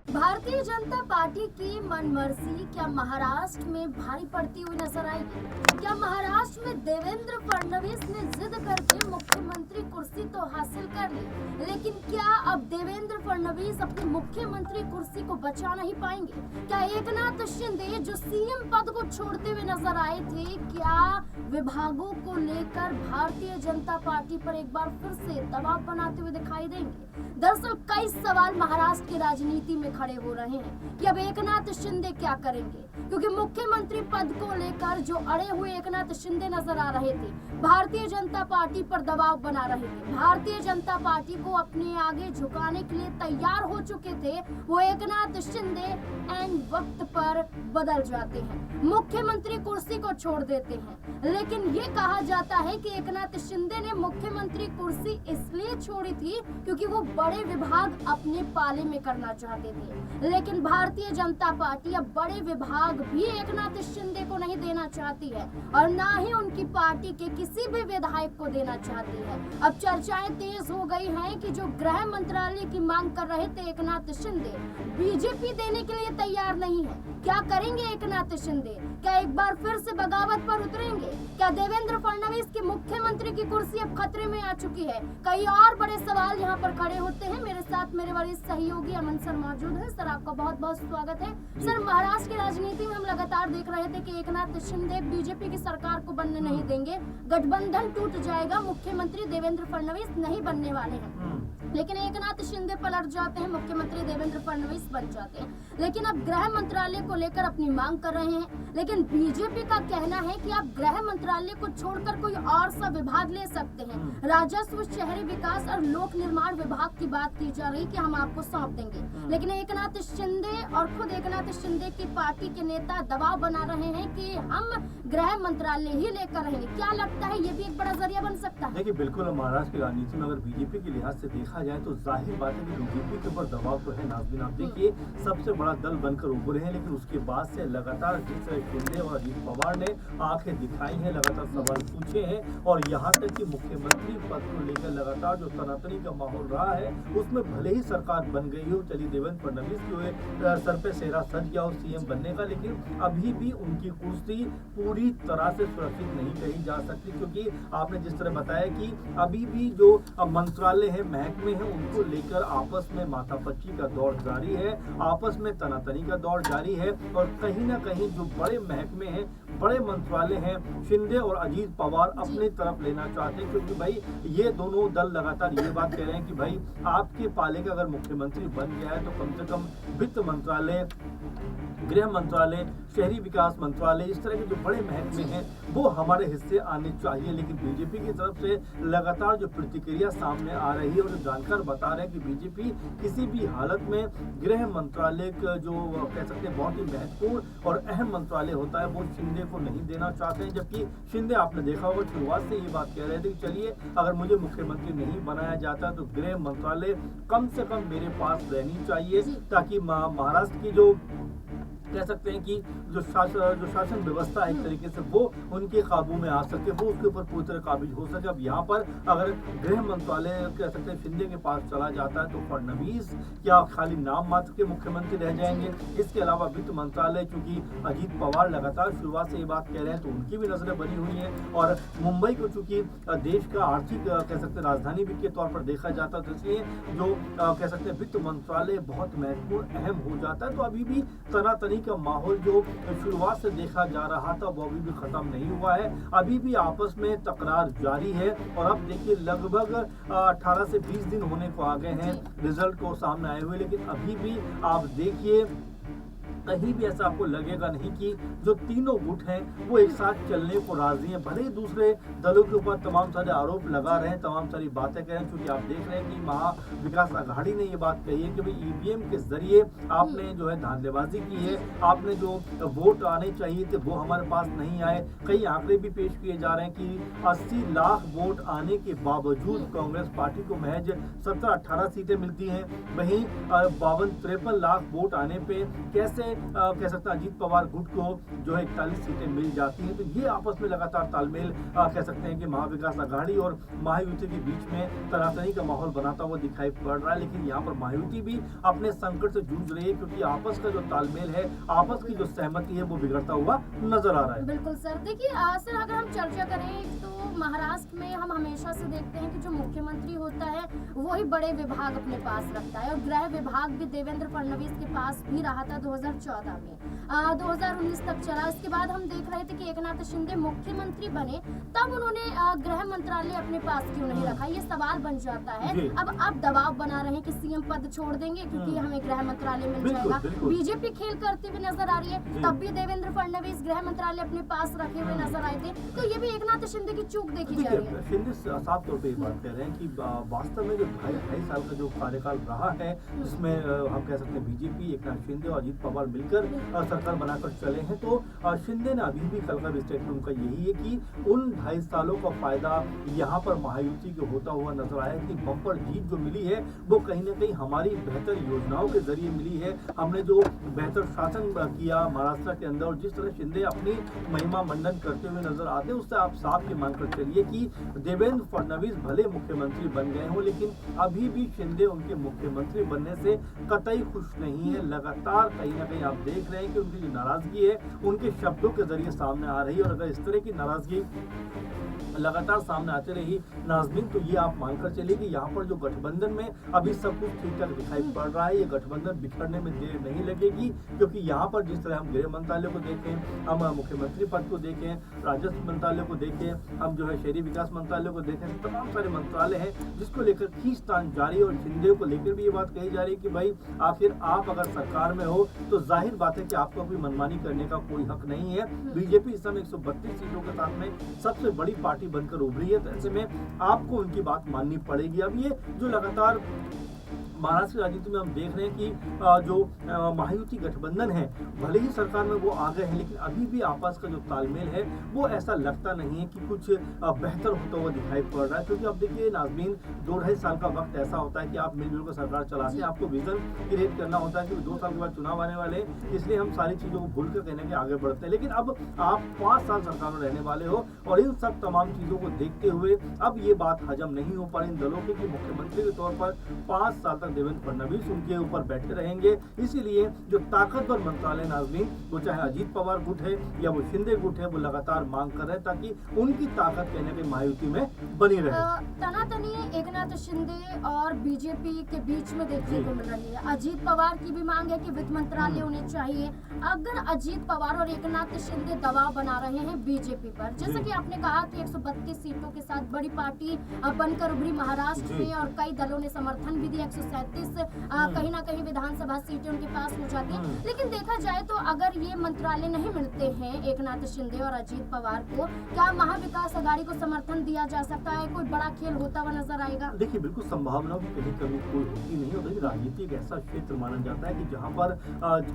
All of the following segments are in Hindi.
भारतीय जनता पार्टी की मनमर्जी क्या महाराष्ट्र में भारी पड़ती हुई नजर आएगी? क्या महाराष्ट्र में देवेंद्र फडणवीस ने जिद करके मुख्यमंत्री कुर्सी तो हासिल कर ली, लेकिन क्या अब देवेंद्र फडणवीस अपनी मुख्यमंत्री कुर्सी को बचा नहीं पाएंगे? क्या एकनाथ शिंदे जो सीएम पद को छोड़ते हुए नजर आए थे, क्या विभागों को लेकर भारतीय जनता पार्टी पर एक बार फिर से दबाव बनाते हुए दिखाई देंगे? दरअसल कई सवाल महाराष्ट्र की राजनीति में खड़े हो रहे हैं कि अब एकनाथ शिंदे क्या करेंगे, क्योंकि मुख्यमंत्री पद को लेकर जो अड़े हुए एकनाथ शिंदे नजर आ रहे थे, भारतीय जनता पार्टी पर दबाव बना रहे थे, भारतीय जनता पार्टी को अपने आगे झुकाने के लिए तैयार हो चुके थे, वो एकनाथ शिंदे एंड वक्त पर बदल जाते हैं, मुख्यमंत्री कुर्सी को छोड़ देते हैं। लेकिन ये कहा जाता है कि एकनाथ शिंदे ने मुख्यमंत्री कुर्सी इसलिए छोड़ी थी क्योंकि वो बड़े विभाग अपने पाले में करना चाहते थे, लेकिन भारतीय जनता पार्टी अब बड़े विभाग भी एकनाथ शिंदे को नहीं देना चाहती है और ना ही उनकी पार्टी के किसी भी विधायक को देना चाहती है। अब चर्चाएं तेज हो गई हैं कि जो गृह मंत्रालय की मांग कर रहे थे एकनाथ शिंदे, बीजेपी देने के लिए तैयार नहीं है। क्या करेंगे एकनाथ शिंदे? क्या एक बार फिर से बगावत पर उतरेंगे? क्या देवेंद्र फडणवीस की मुख्यमंत्री की कुर्सी अब खतरे में आ चुकी है? कई और बड़े सवाल यहाँ पर खड़े होते हैं। मेरे साथ मेरे वरिष्ठ सहयोगी अमन सर मौजूद है। सर, आपका बहुत बहुत स्वागत है। सर, महाराष्ट्र की राजनीति में हम लगातार देख रहे थे कि एकनाथ शिंदे बीजेपी की सरकार को बनने नहीं देंगे, गठबंधन टूट जाएगा, मुख्यमंत्री देवेंद्र फडणवीस नहीं बनने वाले हैं। लेकिन एकनाथ शिंदे पलट जाते हैं, मुख्यमंत्री देवेंद्र फडणवीस बन जाते हैं। लेकिन अब गृह मंत्रालय को लेकर अपनी मांग कर रहे हैं, लेकिन बीजेपी का कहना है कि आप गृह मंत्रालय को छोड़कर कोई और सा विभाग ले सकते हैं। राजस्व, शहरी विकास और लोक निर्माण विभाग की बात की जा रही कि हम आपको सौंप देंगे, लेकिन एकनाथ शिंदे और खुद एकनाथ शिंदे की पार्टी के नेता दबाव बना रहे हैं कि हम गृह मंत्रालय ही लेकर रहेंगे। क्या लगता है ये भी एक बड़ा जरिया बन सकता है? देखिए, बिल्कुल महाराष्ट्र की राजनीति में अगर बीजेपी के लिहाज से देखा जाए तो जाहिर बात है कि बीजेपी के ऊपर दबाव तो है। नाज़रीन, आप देखिए, सबसे बड़ा दल बनकर उभरे हैं, लेकिन उसके बाद से लगातार जिस तरह शिंदे और अजीत पवार ने आंखें दिखाई हैं, लगातार सवाल पूछे हैं और यहाँ तक कि मुख्यमंत्री पद को लेकर लगातार जो तनातनी का माहौल रहा है, उसमें भले ही सरकार बन गई हो, चलिए देवेंद्र फडणवीस के सर पे सेहरा सज गया हो सीएम बनने का, लेकिन अभी भी उनकी कुर्सी पूरी तरह से सुरक्षित नहीं कही जा सकती, क्योंकि आपने जिस तरह बताया कि अभी भी जो मंत्रालय है, महकमे हैं, उनको लेकर आपस में माथापच्ची का दौर जारी है, आपस में तनातनी का दौर जारी है और कहीं ना कहीं जो बड़े महकमे हैं, बड़े मंत्रालय हैं, शिंदे और अजीत पवार अपनी तरफ लेना चाहते हैं, क्योंकि भाई ये दोनों दल लगातार ये बात कह रहे हैं कि भाई आपके पाले का अगर मुख्यमंत्री बन गया है तो कम से कम वित्त मंत्रालय, गृह मंत्रालय, शहरी विकास मंत्रालय, इस तरह के जो बड़े महकमे हैं वो हमारे हिस्से आने चाहिए। लेकिन बीजेपी की तरफ से लगातार जो प्रतिक्रिया सामने आ रही है और जो जानकार बता रहे हैं कि बीजेपी किसी भी हालत में गृह मंत्रालय का जो कह सकते हैं बहुत ही महत्वपूर्ण और अहम मंत्रालय होता है वो शिंदे को नहीं देना चाहते हैं। जबकि शिंदे, आपने देखा होगा, शुरुआत से ये बात कह रहे थे कि चलिए अगर मुझे मुख्यमंत्री नहीं बनाया जाता तो गृह मंत्रालय कम से कम मेरे पास रहनी चाहिए, ताकि महाराष्ट्र की जो कह सकते हैं कि जो शासन व्यवस्था है एक तरीके से वो उनके काबू में आ सके, वो उसके ऊपर पूरी तरह काबिज हो सके। अब यहाँ पर अगर गृह मंत्रालय कह सकते हैं शिंदे के पास चला जाता है तो फडणवीस क्या खाली नाम मात्र के मुख्यमंत्री रह जाएंगे? इसके अलावा वित्त मंत्रालय, चूंकि अजीत पवार लगातार शुरुआत से ये बात कह रहे हैं तो उनकी भी नजरें बनी हुई हैं और मुंबई को चूंकि देश का आर्थिक कह सकते हैं राजधानी भी के तौर पर देखा जाता है, तो इसलिए जो कह सकते हैं वित्त मंत्रालय बहुत महत्वपूर्ण अहम हो जाता है। तो अभी भी तनातनी का माहौल जो शुरुआत से देखा जा रहा था वो अभी भी खत्म नहीं हुआ है, अभी भी आपस में तकरार जारी है और अब देखिए लगभग 18 से 20 दिन होने को आ गए हैं रिजल्ट को सामने आए हुए, लेकिन अभी भी आप देखिए कहीं भी ऐसा आपको लगेगा नहीं कि जो तीनों गुट हैं वो एक साथ चलने को राजी हैं। भले ही दूसरे दलों के ऊपर तमाम सारे आरोप लगा रहे हैं, तमाम सारी बातें कह रहे हैं, क्योंकि आप देख रहे हैं कि महा विकास आघाड़ी ने ये बात कही है कि भाई ईवीएम के जरिए आपने जो है धांधलेबाजी की है, आपने जो वोट आने चाहिए थे वो हमारे पास नहीं आए। कई आंकड़े भी पेश किए जा रहे हैं कि 80 लाख वोट आने के बावजूद कांग्रेस पार्टी को महज 17-18 सीटें मिलती हैं, वहीं 52-53 लाख वोट आने पे कैसे कह सकते हैं अजीत पवार गुट को जो है 41 सीटें मिल जाती हैं, तो ये आपस में लगातार तालमेल कह सकते हैं कि महाविकास आघाड़ी और महायुति के बीच में तनातनी का माहौल बनाता हुआ दिखाई पड़ रहा है। लेकिन यहाँ पर महायुति भी अपने संकट से जूझ रही है, क्योंकि आपस का जो तालमेल है, आपस की जो सहमति है, वो बिगड़ता हुआ नजर आ रहा है। बिल्कुल सर, देखिए सर अगर हम चर्चा करें तो महाराष्ट्र में हम हमेशा से देखते हैं कि जो मुख्यमंत्री होता है वही बड़े विभाग अपने पास रखता है, और गृह विभाग भी देवेंद्र फडणवीस के पास भी रहा था 2014 में, 2019 तक चला। इसके बाद हम देख रहे थे कि एकनाथ शिंदे मुख्यमंत्री बने, तब उन्होंने गृह मंत्रालय अपने पास क्यों नहीं रखा, ये सवाल बन जाता है। अब दबाव बना रहे हैं कि सीएम पद छोड़ देंगे क्योंकि हमें गृह मंत्रालय मिल जाएगा। बीजेपी खेल करते हुए नजर आ रही है, तब भी देवेंद्र फडणवीस गृह मंत्रालय अपने पास रखे हुए नजर आए थे, तो ये भी एकनाथ शिंदे की चूक देखी जा रही है। शिंदे साफ तौर पे बात कर रहे हैं कि वास्तव में जो 2.5 साल का जो कार्यकाल रहा है, जिसमें हम कह सकते हैं बीजेपी, एकनाथ शिंदे और अजीत पवार मिलकर सरकार बनाकर चले हैं, तो शिंदे ने अभी भी कल का स्टेटमेंट उनका यही है कि उन 2.5 सालों का फायदा यहाँ पर महायुति को होता हुआ नजर आया कि बम्पर जीत जो मिली है वो कहीं ना कहीं हमारी बेहतर योजनाओं के जरिए मिली है। हमने जो बेहतर शासन किया महाराष्ट्र के अंदर, और जिस तरह शिंदे अपनी महिमा मंडन करते हुए नजर आते हैं, उससे आप साफ ये मानकर चलिए कि देवेंद्र फडणवीस भले मुख्यमंत्री बन गए हों, लेकिन अभी भी शिंदे उनके मुख्यमंत्री बनने से कतई खुश नहीं है। लगातार कहीं ना कहीं आप देख रहे हैं कि उनकी जो नाराजगी है उनके शब्दों के जरिए सामने आ रही है, और अगर इस तरह की नाराजगी लगातार सामने आते रही नाज़मीन, तो ये आप मानकर चलिए कि यहाँ पर जो गठबंधन में अभी सब कुछ ठीक ठाक दिखाई पड़ रहा है, ये गठबंधन बिखरने में देर नहीं लगेगी, क्योंकि यहाँ पर जिस तरह हम गृह मंत्रालय को देखें, हम मुख्यमंत्री पद को देखें, राजस्व मंत्रालय को देखें, हम जो है शहरी विकास मंत्रालय को देखें, तमाम सारे मंत्रालय हैं जिसको लेकर खींचतान जारी, और शिंदे को लेकर भी ये बात कही जा रही है कि भाई आखिर आप अगर सरकार में हो तो जाहिर बात है कि आपको कोई मनमानी करने का कोई हक नहीं है। बीजेपी इस समय 132 सीटों के साथ में सबसे बड़ी पार्टी बनकर उभरी है, तो ऐसे में आपको उनकी बात माननी पड़ेगी। अब ये जो लगातार महाराष्ट्र की राजनीति में हम देख रहे हैं कि जो महायुति गठबंधन है, भले ही सरकार में वो आ गए हैं, लेकिन अभी भी आपस का जो तालमेल है वो ऐसा लगता नहीं है कि कुछ बेहतर होता हुआ दिखाई पड़ रहा है। क्योंकि अब देखिए नाज़मीन, 2-2.5 साल का वक्त ऐसा होता है कि आप मिलजुल कर सरकार चलाते हैं, आपको विजन क्रिएट करना होता है कि 2 साल के बाद चुनाव आने वाले हैं, इसलिए हम सारी चीजों को भूल कर कहने के आगे बढ़ते हैं। लेकिन अब आप 5 साल सरकार में रहने वाले हो, और इन सब तमाम चीजों को देखते हुए अब ये बात हजम नहीं हो पा रही इन दलों की कि मुख्यमंत्री के तौर पर 5 साल तक देवेंद्र फडणवीस उनके ऊपर बैठे रहेंगे। इसीलिए जो ताकतवर मंत्रालय नाज़मीन, वो चाहे अजीत पवार गुट है या वो शिंदे गुट है, वो लगातार मांग कर रहे हैं ताकि उनकी ताकत कहने के महायुति में बनी रहे। तनातनी एकनाथ शिंदे और बीजेपी के बीच में देखने को मिल रही है। अजीत पवार की भी मांग है कि वित्त मंत्रालय होने चाहिए। अगर अजीत पवार और एकनाथ शिंदे दबाव बना रहे हैं बीजेपी पर, जैसे कि आपने कहा कि 132 सीटों के साथ बड़ी पार्टी बनकर उभरी महाराष्ट्र में, और कई दलों ने समर्थन भी दिया, 137 कहीं ना कहीं विधानसभा सीटें उनके पास हो जाती हैं। लेकिन देखा जाए तो अगर ये मंत्रालय नहीं मिलते हैं एकनाथ शिंदे और अजीत पवार को, क्या महाविकास आघाड़ी को समर्थन दिया जा सकता है? कोई बड़ा खेल होता हुआ नजर आएगा? देखिए, बिल्कुल संभावनाओं की कहीं कमी कोई होती नहीं है। देखिए, राजनीति एक ऐसा क्षेत्र माना जाता है कि जहाँ पर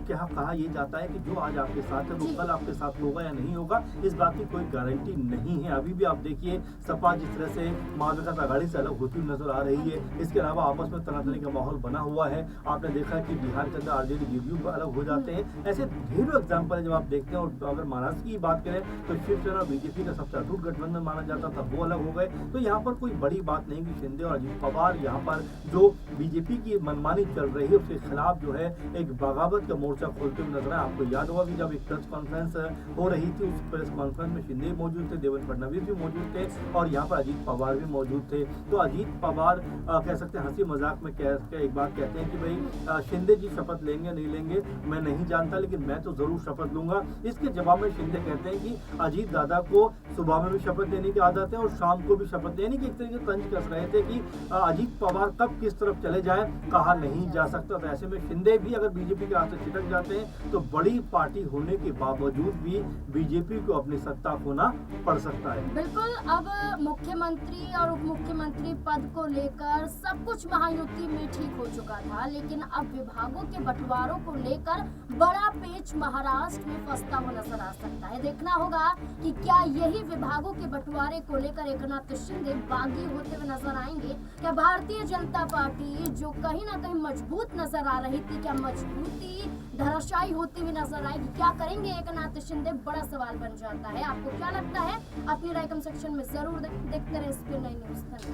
क्या कहा यह जाता है कि जो आज आपके साथ है वो कल आपके साथ होगा या नहीं होगा, इस बात की कोई गारंटी नहीं है। अभी भी आप देखिए सपा जिस तरह से महाविकास आघाड़ी से अलग होती हुई नजर आ रही है, इसके अलावा आपस में तनातनी का माहौल बना हुआ है। आपने देखा कि बिहार के अंदर आरजेडी जेडीयू अलग हो जाते हैं। ऐसे ढेरों एग्जाम्पल है जब आप देखते हैं। और अगर महाराष्ट्र की बात करें तो शिवसेना और बीजेपी का सबसे अटूट गठबंधन माना जाता था, वो अलग हो गए। तो यहाँ पर कोई बड़ी बात नहीं कि शिंदे और अजीत पवार यहाँ पर जो बीजेपी की मनमानी चल रही है उसके खिलाफ जो है एक बगावत का मोर्चा खोलते हुए नजर आए। आपको याद होगा कि जब एक प्रेस कॉन्फ्रेंस हो रही थी, उस प्रेस कॉन्फ्रेंस में शिंदे मौजूद थे, देवेंद्र फडणवीस भी मौजूद थे, और यहाँ पर अजीत पवार भी मौजूद थे। तो अजीत पवार कह सकते हैं हंसी मजाक में एक बात कहते हैं कि भाई शिंदे जी शपथ लेंगे नहीं लेंगे मैं नहीं जानता, लेकिन मैं तो जरूर शपथ लूंगा। इसके जवाब में शिंदे कहते हैं कि अजीत दादा को सुबह में भी शपथ लेने की आदत है और शाम को भी शपथ लेने की। एक तरीके से तंज कस रहे थे कि अजीत पवार कब किस तरफ चले जाए कहा नहीं जा सकता। तो ऐसे में शिंदे भी अगर बीजेपी के हाथ से छिटक जाते हैं तो बड़ी पार्टी होने के बावजूद भी बीजेपी को अपनी सत्ता खोना पड़ सकता है। बिल्कुल, अब मुख्यमंत्री और उप मुख्यमंत्री पद को लेकर सब कुछ महायुति में ठीक हो चुका था, लेकिन अब विभागों के बंटवारों को लेकर बड़ा पेच महाराष्ट्र में फंसता हुआ नजर आ सकता है। देखना होगा कि क्या यही विभागों के बंटवारे को लेकर एकनाथ शिंदे बागी होते हुए नजर आएंगे। क्या भारतीय जनता पार्टी जो कहीं ना कहीं मजबूत नजर आ रही थी, क्या मजबूती धराशायी होती हुई नजर आएगी? क्या करेंगे एकनाथ शिंदे, बड़ा सवाल बन जाता है। आपको क्या लगता है? अपनी राय कमेंट सेक्शन में जरूर देखते रहे इस पे नई न्यूज।